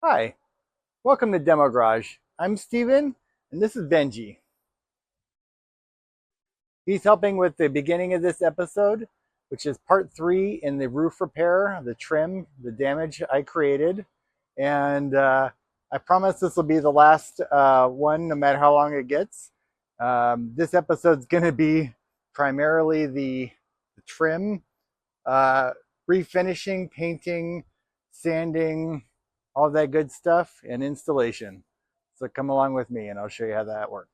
Hi, welcome to Demo Garage. I'm Steven, and this is Benji. He's helping with the beginning of this episode, which is part 3 in the roof repair, the trim, the damage I created. And I promise this will be the last one, no matter how long it gets. This episode's going to be primarily the trim, uh, refinishing, painting, sanding, all that good stuff, and installation. So come along with me and I'll show you how that worked.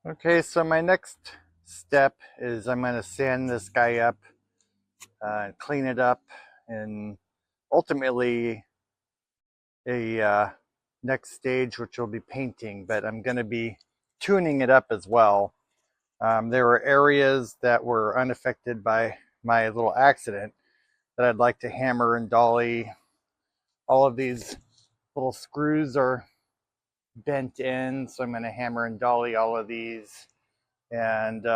Okay, so my next step is I'm going to sand this guy up, clean it up, and ultimately a next stage, which will be painting, but I'm going to be tuning it up as well. There were areas that were unaffected by my little accident that I'd like to hammer and dolly. All of these little screws are bent in, so I'm going to hammer and dolly all of these. And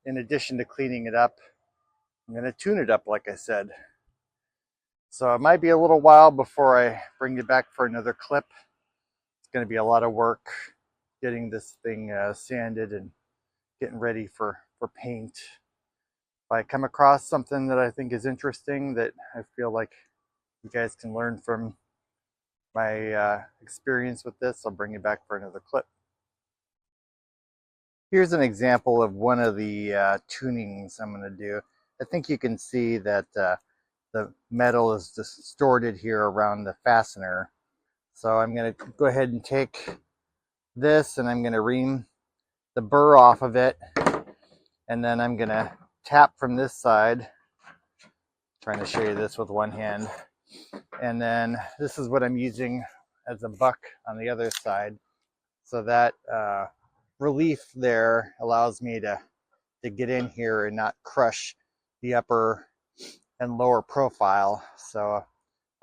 in addition to cleaning it up, I'm going to tune it up, like I said. So it might be a little while before I bring it back for another clip. It's going to be a lot of work getting this thing sanded and getting ready for paint. If I come across something that I think is interesting that I feel like you guys can learn from my experience with this, I'll bring it back for another clip. Here's an example of one of the tunings I'm going to do. I think you can see that the metal is distorted here around the fastener. So I'm going to go ahead and take this and I'm going to ream the burr off of it. And then I'm going to tap from this side. I'm trying to show you this with one hand. And then this is what I'm using as a buck on the other side. So that relief there allows me to get in here and not crush the upper and lower profile. So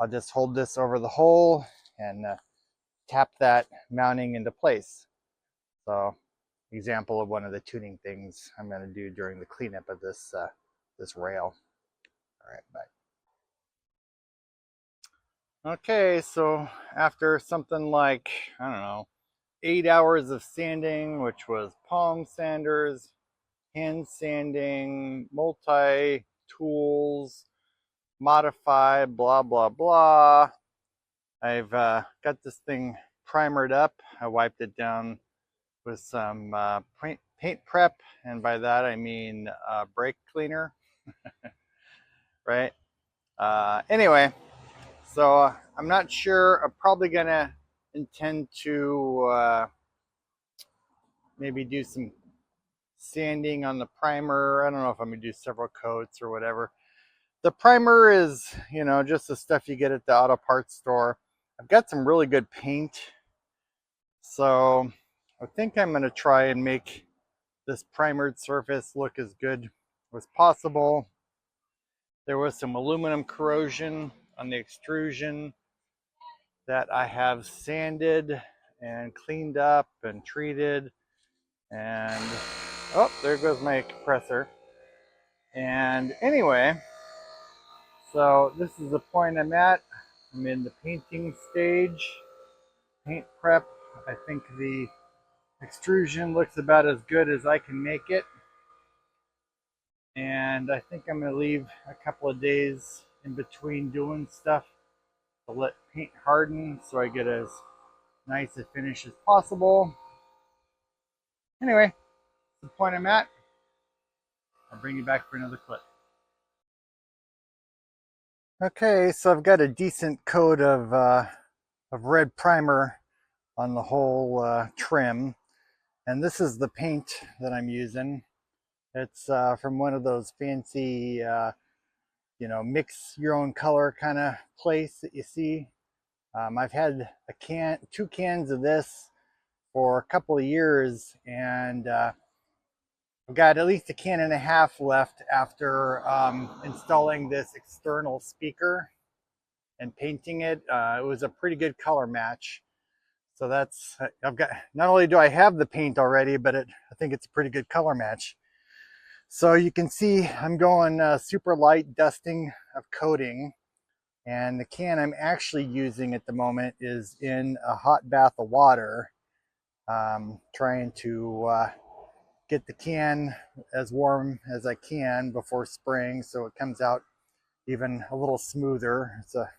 I'll just hold this over the hole and tap that mounting into place. So example of one of the tuning things I'm going to do during the cleanup of this this rail. All right, bye. Okay, so after something like, I don't know, 8 hours of sanding, which was palm sanders, hand sanding, multi tools, modify, blah, blah, blah. I've got this thing primered up. I wiped it down with some paint prep, and by that I mean brake cleaner, right? Anyway, so I'm not sure. I'm probably gonna intend to maybe do some sanding on the primer. I don't know if I'm gonna do several coats or whatever. The primer is, you know, just the stuff you get at the auto parts store. I've got some really good paint, so I think I'm gonna try and make this primered surface look as good as possible. There was some aluminum corrosion on the extrusion that I have sanded and cleaned up and treated. And oh, there goes my compressor. And anyway, so this is the point I'm at. I'm in the painting stage, paint prep. I think the extrusion looks about as good as I can make it. And I think I'm going to leave a couple of days in between doing stuff to let paint harden so I get as nice a finish as possible. Anyway, that's the point I'm at. I'll bring you back for another clip. Okay, so I've got a decent coat of red primer on the whole trim, and this is the paint that I'm using. It's from one of those fancy, you know, mix your own color kind of place that you see. I've had two cans of this for a couple of years, and I've got at least a can and a half left after installing this external speaker and painting it. It was a pretty good color match. So that's, I've got, not only do I have the paint already, but I think it's a pretty good color match. So you can see I'm going super light dusting of coating, and the can I'm actually using at the moment is in a hot bath of water, trying to get the can as warm as I can before spraying so it comes out even a little smoother. It's a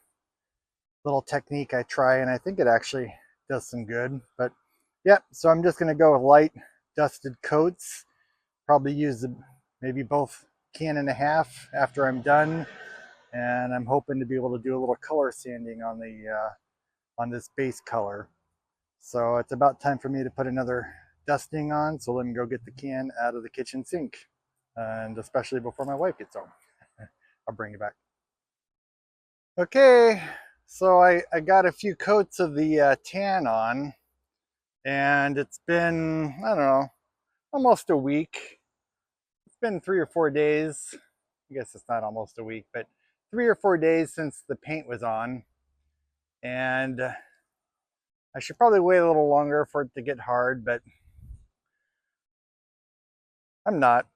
little technique I try, and I think it actually does some good. But yeah, so I'm just going to go with light dusted coats. Probably use maybe both can and a half after I'm done, and I'm hoping to be able to do a little color sanding on the on this base color. So it's about time for me to put another dusting on. So let me go get the can out of the kitchen sink, and especially before my wife gets home. I'll bring it back. Okay, so I got a few coats of the tan on, and it's been, I don't know, almost a week. It's been 3 or 4 days. I guess it's not almost a week, but 3 or 4 days since the paint was on. And I should probably wait a little longer for it to get hard, but I'm not.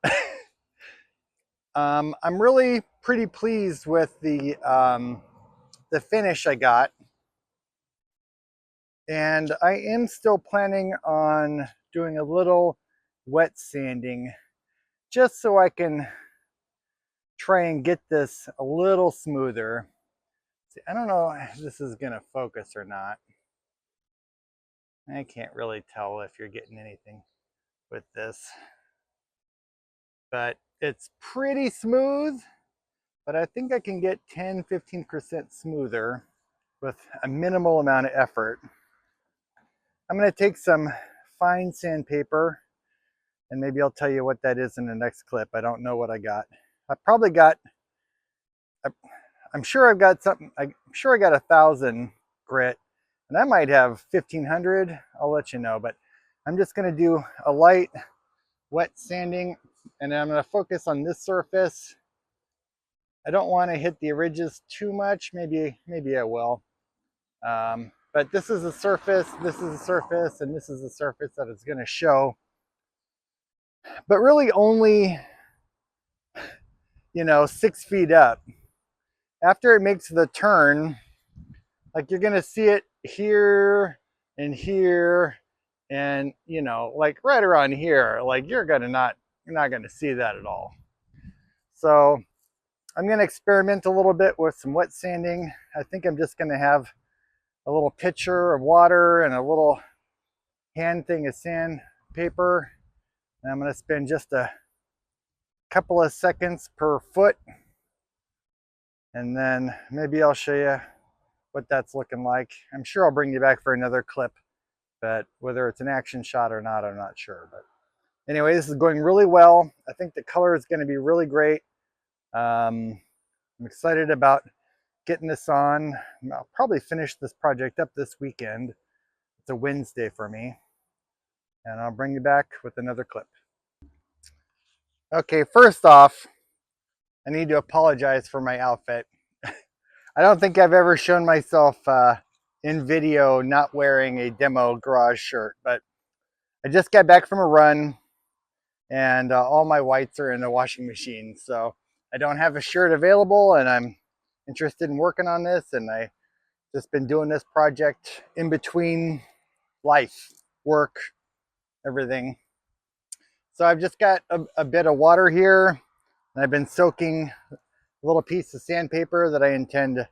I'm really pretty pleased with the finish I got. And I am still planning on doing a little wet sanding just so I can try and get this a little smoother. See, I don't know if this is gonna focus or not. I can't really tell if you're getting anything with this, but it's pretty smooth. But I think I can get 10–15% smoother with a minimal amount of effort. I'm gonna take some fine sandpaper, and maybe I'll tell you what that is in the next clip. I don't know what I got. I probably got, I'm sure I've got something, I'm sure I got 1,000 grit, and I might have 1,500. I'll let you know, but I'm just gonna do a light wet sanding, and I'm gonna focus on this surface. I don't wanna hit the ridges too much. Maybe I will. But this is a surface, this is a surface, and this is a surface that is gonna show. But really only, 6 feet up. After it makes the turn, like you're gonna see it here and here, and like right around here, like you're not gonna see that at all. So I'm gonna experiment a little bit with some wet sanding. I think I'm just gonna have a little pitcher of water and a little hand thing of sandpaper, and I'm gonna spend just a couple of seconds per foot, and then maybe I'll show you what that's looking like. I'm sure I'll bring you back for another clip, but whether it's an action shot or not, I'm not sure. But anyway, this is going really well. I think the color is going to be really great. I'm excited about getting this on. I'll probably finish this project up this weekend. It's a Wednesday for me, and I'll bring you back with another clip. Okay, first off, I need to apologize for my outfit. I don't think I've ever shown myself in video not wearing a demo garage shirt, but I just got back from a run, and all my whites are in the washing machine, so I don't have a shirt available, and I'm interested in working on this, and I just been doing this project in between life, work, everything. So I've just got a bit of water here, and I've been soaking a little piece of sandpaper that I intend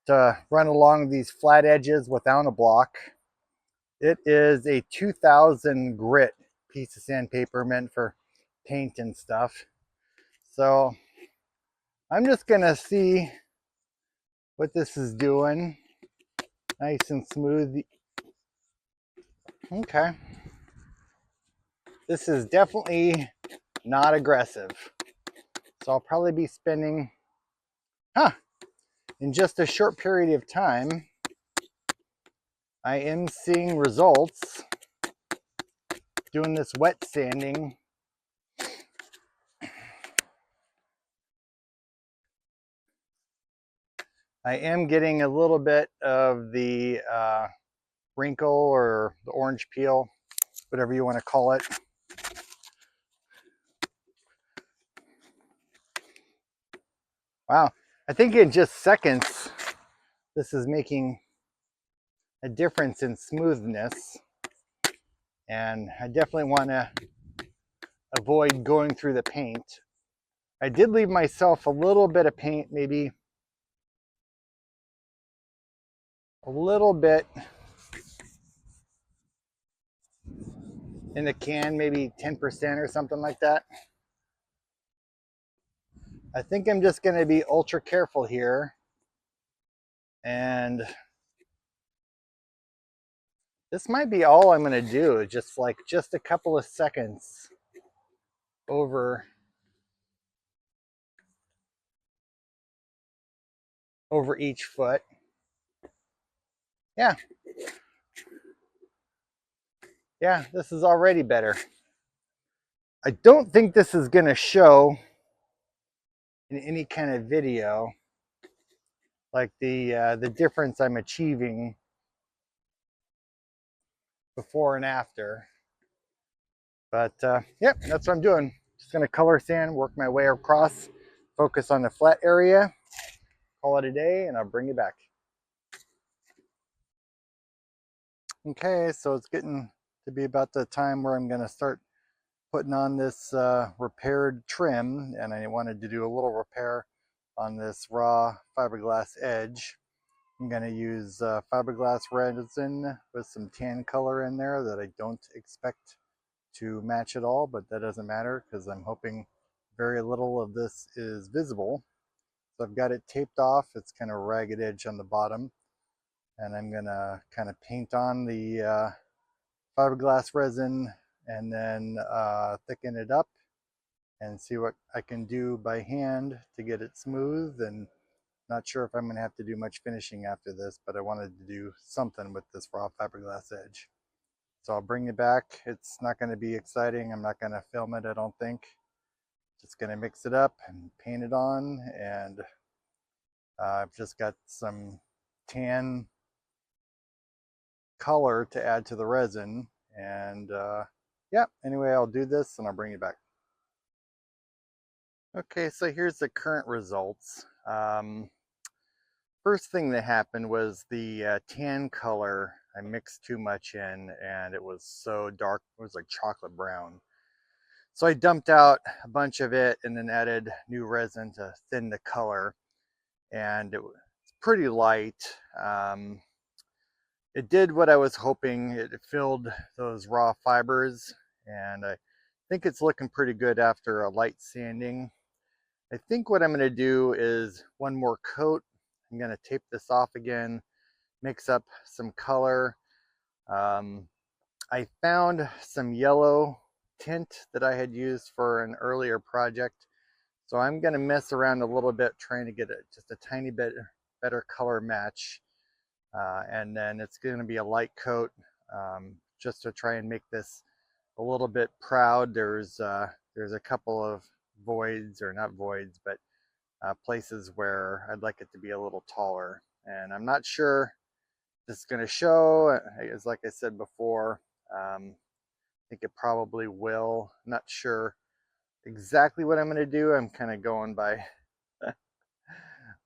to run along these flat edges without a block. It is a 2000 grit piece of sandpaper meant for paint and stuff. So I'm just gonna see what this is doing. Nice and smooth. Okay. This is definitely not aggressive. So I'll probably be spending, in just a short period of time, I am seeing results doing this wet sanding. I am getting a little bit of the wrinkle or the orange peel, whatever you want to call it. Wow, I think in just seconds, this is making a difference in smoothness. And I definitely want to avoid going through the paint. I did leave myself a little bit of paint, maybe a little bit in the can, maybe 10% or something like that. I think I'm just going to be ultra careful here. And this might be all I'm going to do, just like just a couple of seconds over each foot. Yeah. Yeah, this is already better. I don't think this is going to show in any kind of video, like the difference I'm achieving before and after. But yep, that's what I'm doing. Just going to color sand, work my way across, focus on the flat area, call it a day, and I'll bring you back. Okay, so it's getting to be about the time where I'm going to start putting on this repaired trim, and I wanted to do a little repair on this raw fiberglass edge. I'm going to use fiberglass resin with some tan color in there that I don't expect to match at all, but that doesn't matter because I'm hoping very little of this is visible. So I've got it taped off. It's kind of a ragged edge on the bottom, and I'm going to kind of paint on the fiberglass resin and then thicken it up and see what I can do by hand to get it smooth. And not sure if I'm going to have to do much finishing after this, but I wanted to do something with this raw fiberglass edge. So I'll bring you back. It's not going to be exciting. I'm not going to film it, I don't think. Just going to mix it up and paint it on. And I've just got some tan color to add to the resin. And yeah, anyway, I'll do this and I'll bring you back. Okay, so here's the current results. First thing that happened was the tan color, I mixed too much in and it was so dark, it was like chocolate brown. So I dumped out a bunch of it and then added new resin to thin the color, and it was pretty light. It did what I was hoping. It filled those raw fibers, and I think it's looking pretty good after a light sanding. I think what I'm going to do is one more coat. I'm going to tape this off again, mix up some color. I found some yellow tint that I had used for an earlier project. So I'm going to mess around a little bit trying to get just a tiny bit better color match. And then it's going to be a light coat just to try and make this a little bit proud. There's a couple of voids, or not voids, but places where I'd like it to be a little taller. And I'm not sure this is going to show, as like I said before. I think it probably will. I'm not sure exactly what I'm going to do. I'm kind of going by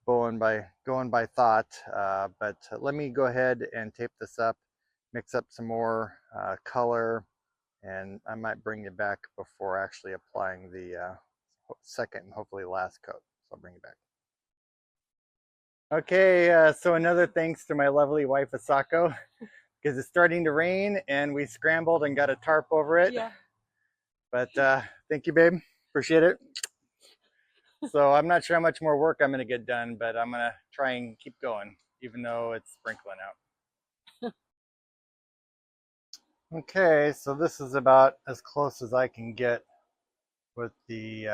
going by thought, but let me go ahead and tape this up, mix up some more color, and I might bring you back before actually applying the second and hopefully last coat. So I'll bring you back. Okay, so another thanks to my lovely wife Asako, because it's starting to rain and we scrambled and got a tarp over it. Yeah. But thank you, babe. Appreciate it. So I'm not sure how much more work I'm going to get done, but I'm going to try and keep going, even though it's sprinkling out. Okay, so this is about as close as I can get with the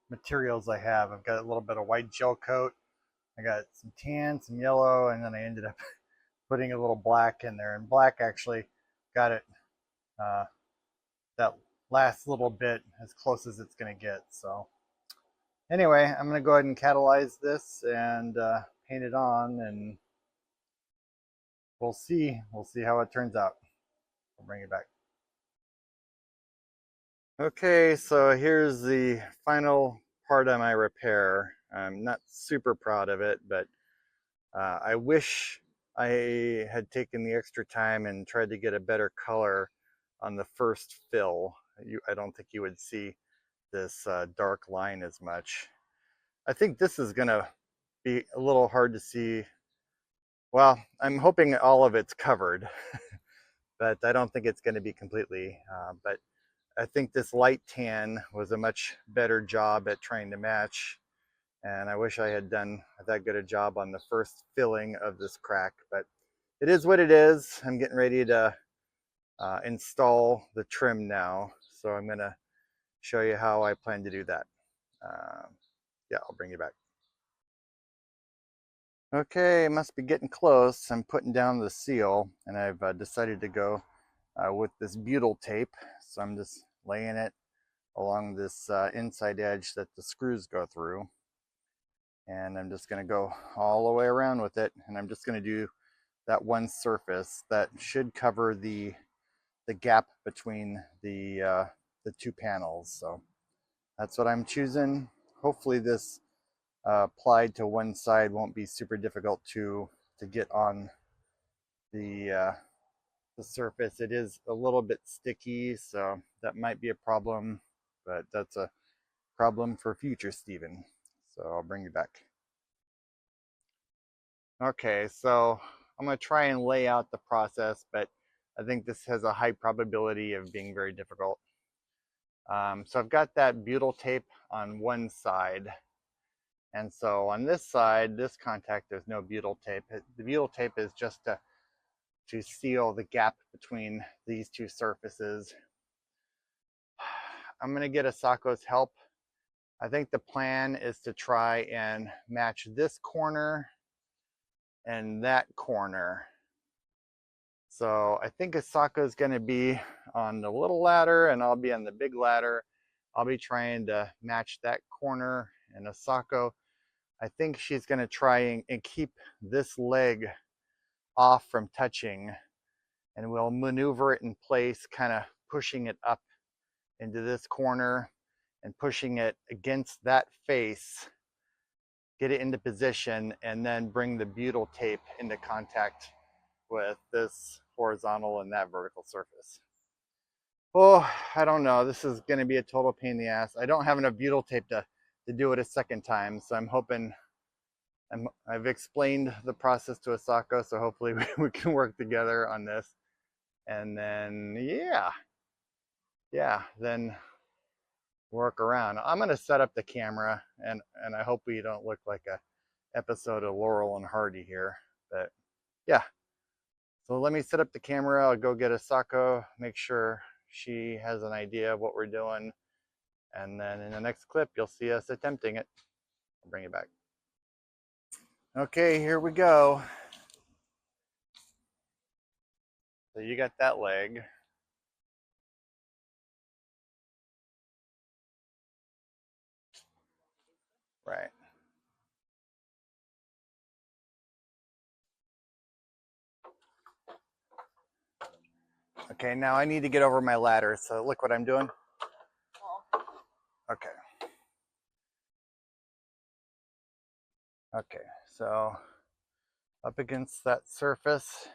materials I have. I've got a little bit of white gel coat. I got some tan, some yellow, and then I ended up putting a little black in there. And black actually got it that last little bit as close as it's going to get. So anyway, I'm going to go ahead and catalyze this and paint it on, and we'll see how it turns out. I'll bring it back. Okay, so here's the final part of my repair. I'm not super proud of it, but I wish I had taken the extra time and tried to get a better color on the first fill. I don't think you would see this dark line as much. I think this is going to be a little hard to see. Well, I'm hoping all of it's covered, but I don't think it's going to be completely. But I think this light tan was a much better job at trying to match. And I wish I had done that good a job on the first filling of this crack, but it is what it is. I'm getting ready to install the trim now. So I'm going to show you how I plan to do that. Yeah, I'll bring you back. Okay, must be getting close. I'm putting down the seal, and I've decided to go with this butyl tape. So I'm just laying it along this inside edge that the screws go through. And I'm just going to go all the way around with it. And I'm just going to do that one surface that should cover the gap between the two panels. So that's what I'm choosing. Hopefully this applied to one side won't be super difficult to get on the surface. It is a little bit sticky, so that might be a problem, but that's a problem for future Stephen. So I'll bring you back. Okay, so I'm going to try and lay out the process, but I think this has a high probability of being very difficult. So I've got that butyl tape on one side. And so on this side, this contact, there's no butyl tape. The butyl tape is just to seal the gap between these two surfaces. I'm going to get Asako's help. I think the plan is to try and match this corner and that corner. So I think Asako is going to be on the little ladder and I'll be on the big ladder. I'll be trying to match that corner, and Asako, I think she's going to try and keep this leg off from touching, and we'll maneuver it in place, kind of pushing it up into this corner and pushing it against that face, get it into position, and then bring the butyl tape into contact with this horizontal and that vertical surface. Oh, I don't know. This is going to be a total pain in the ass. I don't have enough butyl tape to do it a second time, so I'm hoping I've explained the process to Asako, so hopefully we can work together on this. And then, then work around. I'm going to set up the camera, and I hope we don't look like a episode of Laurel and Hardy here. But yeah, so let me set up the camera. I'll go get Asako, make sure she has an idea of what we're doing. And then in the next clip, you'll see us attempting it. I'll bring it back. Okay, here we go. So you got that leg. Right. Okay, now I need to get over my ladder. So look what I'm doing. Okay. Okay, so up against that surface.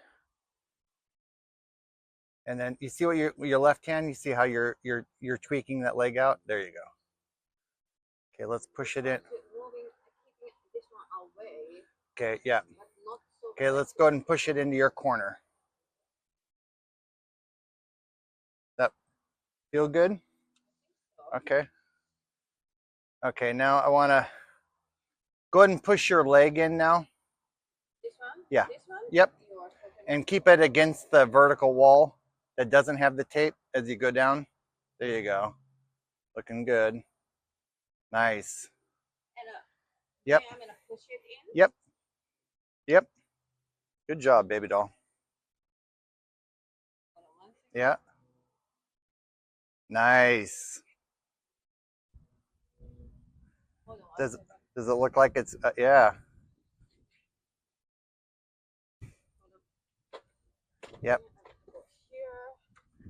And then you see what your left hand, you see how you're tweaking that leg out? There you go. Okay, let's push it in. Okay, yeah. Okay, let's go ahead and push it into your corner. That feel good? Okay. Okay, now I want to go ahead and push your leg in now. This one? Yeah. This one? Yep. And keep it against the vertical wall that doesn't have the tape as you go down. There you go. Looking good. Nice. And, yep. I'm going to push it in. Yep. Yep. Good job, baby doll. Yeah. Nice. Does it look like it's yeah. Yep.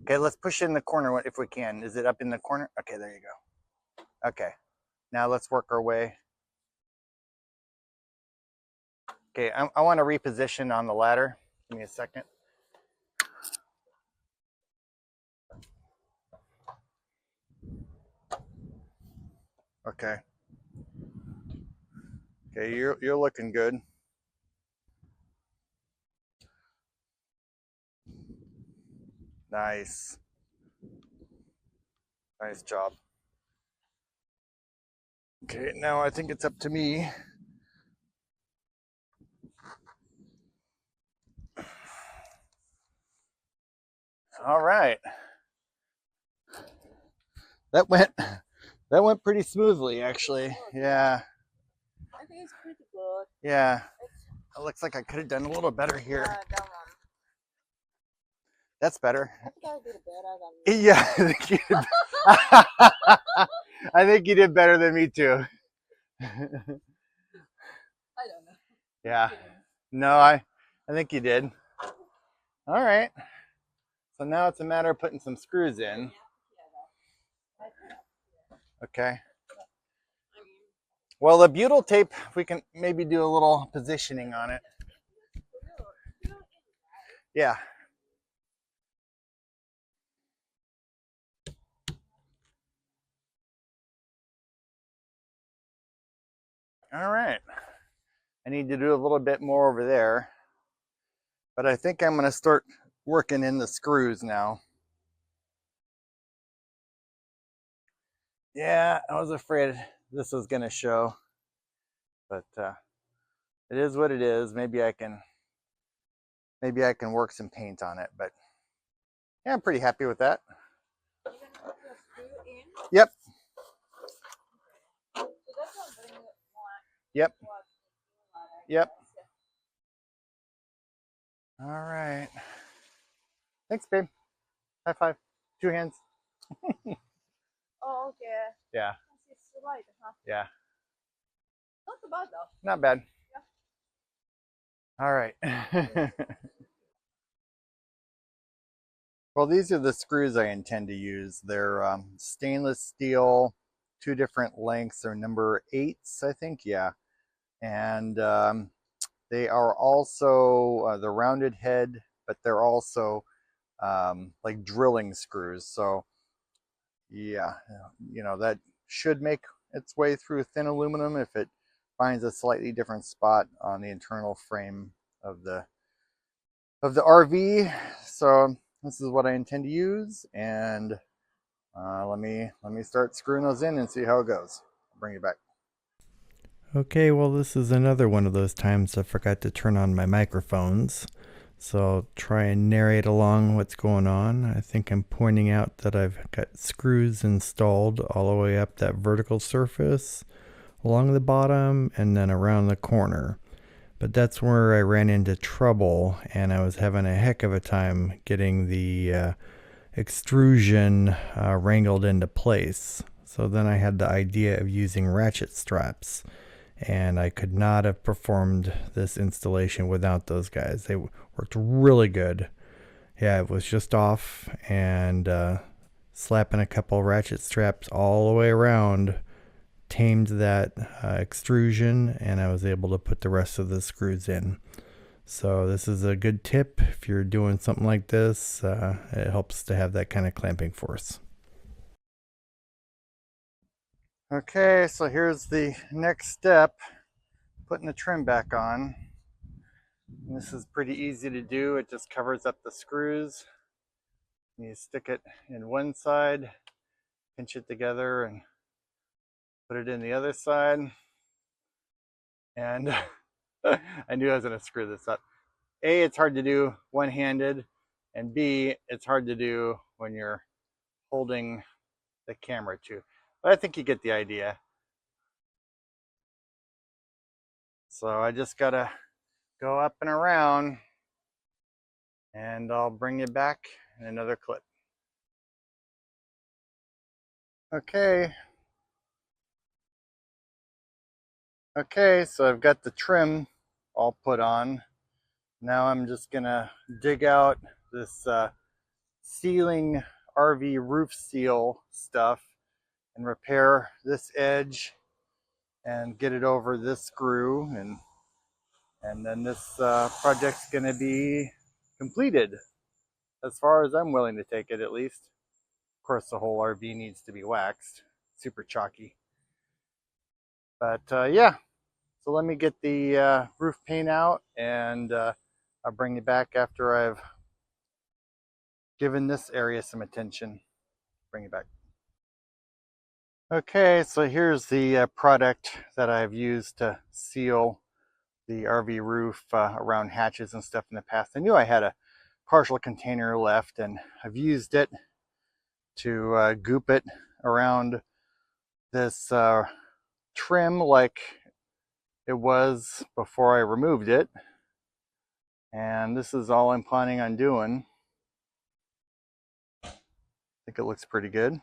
Okay, let's push it in the corner if we can. Is it up in the corner? Okay, there you go. Okay. Now let's work our way. Okay, I want to reposition on the ladder. Give me a second. Okay. Okay, you're looking good. Nice. Nice job. Okay, now I think it's up to me. All right. That went pretty smoothly actually. Yeah. I think it's pretty good. Yeah. It looks like I could have done a little better here. That one. That's better. I think I did better than Yeah, I think you did better than me too. I don't know. Yeah. No, I think you did. All right. So now it's a matter of putting some screws in. Okay. Well, the butyl tape, we can maybe do a little positioning on it. Yeah. All right. I need to do a little bit more over there, but I think I'm going to start working in the screws now. Yeah, I was afraid this was going to show, but it is what it is. Maybe I can work some paint on it, but yeah, I'm pretty happy with that. You're gonna put the screw in. Yep. So that's not bring it more. Yep. Yep. All right. Thanks, babe. High five. 2 hands. Oh, okay. Yeah. It's light, huh? Yeah. Not bad though. Not bad. Yeah. All right. Well, these are the screws I intend to use. They're stainless steel, 2 different lengths. They're number 8s, I think. Yeah. And they are also the rounded head, but they're also like drilling screws. So yeah, that should make its way through thin aluminum if it finds a slightly different spot on the internal frame of the RV. So this is what I intend to use, and let me start screwing those in and see how it goes. I'll bring it back. Okay, well, this is another one of those times I forgot to turn on my microphones. So I'll try and narrate along what's going on. I think I'm pointing out that I've got screws installed all the way up that vertical surface, along the bottom, and then around the corner. But that's where I ran into trouble, and I was having a heck of a time getting the extrusion wrangled into place. So then I had the idea of using ratchet straps, and I could not have performed this installation without those guys. They worked really good. Yeah, it was just off, and slapping a couple ratchet straps all the way around tamed that extrusion, and I was able to put the rest of the screws in. So this is a good tip if you're doing something like this. It helps to have that kind of clamping force. Okay, so here's the next step, putting the trim back on. And this is pretty easy to do. It just covers up the screws. You stick it in one side, pinch it together, and put it in the other side. And I knew I was going to screw this up. A, it's hard to do one-handed, and B, it's hard to do when you're holding the camera too. But I think you get the idea. So I just gotta go up and around, and I'll bring you back in another clip. Okay. Okay, so I've got the trim all put on. Now I'm just gonna dig out this ceiling RV roof seal stuff and repair this edge and get it over this screw, and And then this project's going to be completed, as far as I'm willing to take it at least. Of course, the whole RV needs to be waxed, super chalky. But yeah, so let me get the roof paint out, and I'll bring you back after I've given this area some attention. Bring you back. Okay, so here's the product that I've used to seal the RV roof around hatches and stuff in the past. I knew I had a partial container left, and I've used it to goop it around this trim like it was before I removed it. And this is all I'm planning on doing. I think it looks pretty good.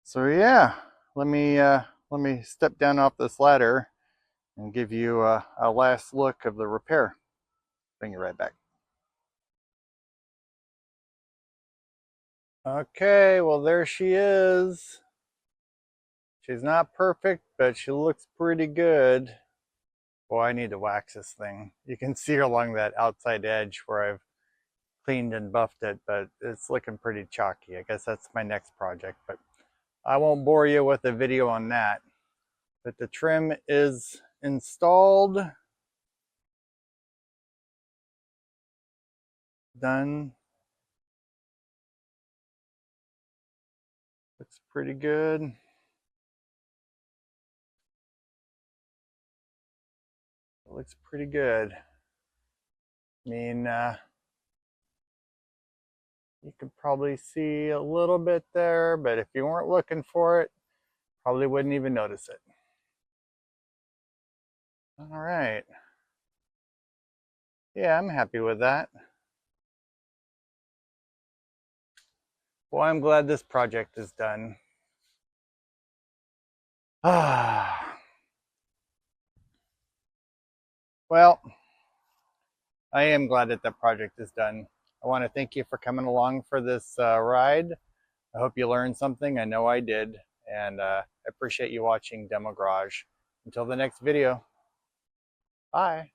So yeah, let me step down off this ladder and give you a last look of the repair. Bring you right back. Okay, well there she is. She's not perfect, but she looks pretty good. Boy, I need to wax this thing. You can see along that outside edge where I've cleaned and buffed it, but it's looking pretty chalky. I guess that's my next project, but I won't bore you with a video on that. But the trim is installed, done. Looks pretty good. It looks pretty good. I mean, you could probably see a little bit there, but if you weren't looking for it, probably wouldn't even notice it. All right. Yeah, I'm happy with that. Well, I'm glad this project is done. Well, I am glad that the project is done. I want to thank you for coming along for this ride. I hope you learned something. I know I did. And I appreciate you watching Demo Garage. Until the next video, bye.